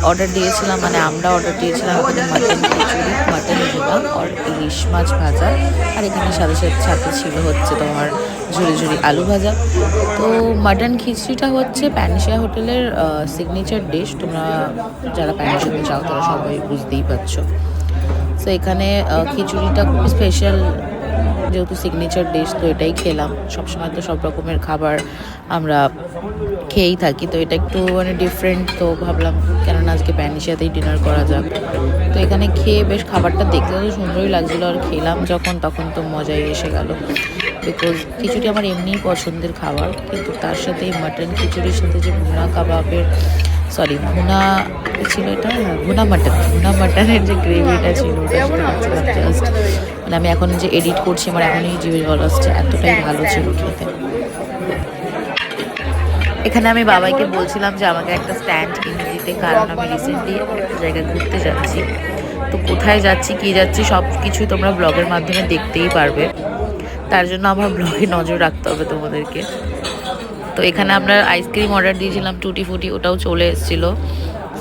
Order দিয়েছিলাম, মানে আমরা অর্ডার দিয়েছিলাম এখানে মাটন খিচুড়ি, মাটন ভুনা আর ইলিশ মাছ ভাজা, আর এখানে সাথে সাথে ছিল হচ্ছে তোমার ঝুরি ঝুরি আলু ভাজা। তো মাটন খিচুড়িটা হচ্ছে প্যানিশিয়া হোটেলের সিগনেচার ডিশ। তোমরা যারা প্যানিশিয়াতে যাও তারা সবাই বুঝতেই পারছো। সো এখানে খিচুড়িটা খুব স্পেশাল, যেহেতু সিগনেচার ডিশ, তো এটাই খেলাম। সবসময় তো সব রকমের খাবার আমরা খেয়েই থাকি, তো এটা একটু মানে ডিফারেন্ট, তো ভাবলাম কেননা আজকে প্যানিশিয়াতেই ডিনার করা যাক। তো এখানে খেয়ে বেশ খাবারটা দেখতে তো সুন্দরই লাগছিলো, আর খেলাম যখন তখন তো মজাই এসে গেল। বিকজ খিচুড়ি আমার এমনিই পছন্দের খাবার, কিন্তু তার সাথে এই মাটন খিচুড়ির সাথে যে ভুনা কাবাবের ভুনা ছিল, এটা ভুনা মাটনের যে গ্রেভিটা ছিল ওটা খাচ্ছিলাম জাস্ট, মানে আমি এখন যে এডিট করছি আমার এখনই জিভে জল আসছে, এতটাই ভালো ছিল খেতে। এখানে আমি বাবাইকে বলছিলাম যে আমাকে একটা স্ট্যান্ড কিনে দিতে, কারণ আমি রিসেন্টলি একটা জায়গায় ঘুরতে যাচ্ছি। তো কোথায় যাচ্ছি কী যাচ্ছি সব কিছুই তোমরা ব্লগের মাধ্যমে দেখতেই পারবে, তার জন্য আমার ব্লগে নজর রাখতে হবে তোমাদেরকে। তো এখানে আমরা আইসক্রিম অর্ডার দিয়েছিলাম টুটি ফুটি, ওটাও চলে এসেছিলো।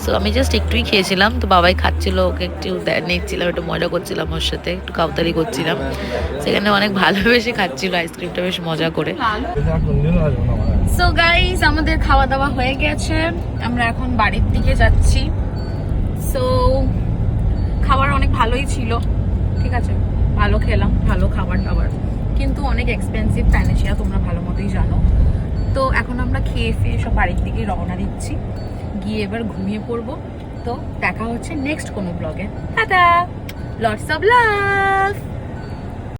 সো আমি জাস্ট একটুই খেয়েছিলাম, তো বাবাই খাচ্ছিল, ওকে একটু নিচ্ছিলাম, একটু মজা করছিলাম ওর সাথে, একটু কাউতালি করছিলাম। সেখানে অনেক ভালোবেসে খাচ্ছিল আইসক্রিমটা, বেশ মজা করে। সো গাইস, আমাদের খাওয়া দাওয়া হয়ে গেছে, আমরা এখন বাড়ির দিকে যাচ্ছি। সো খাবার অনেক ভালোই ছিল, ঠিক আছে, ভালো খেলাম, ভালো খাবার দাবার, কিন্তু অনেক এক্সপেন্সিভ প্যানিশিয়া, তোমরা ভালো মতোই জানো। তো এখন আমরা খেয়ে ফিয়ে সব বাড়ির দিকে রওনা দিচ্ছি, গিয়ে এবার ঘুমিয়ে পড়বো। তো দেখা হচ্ছে নেক্সট কোনো ব্লগে। Tata, lots of love.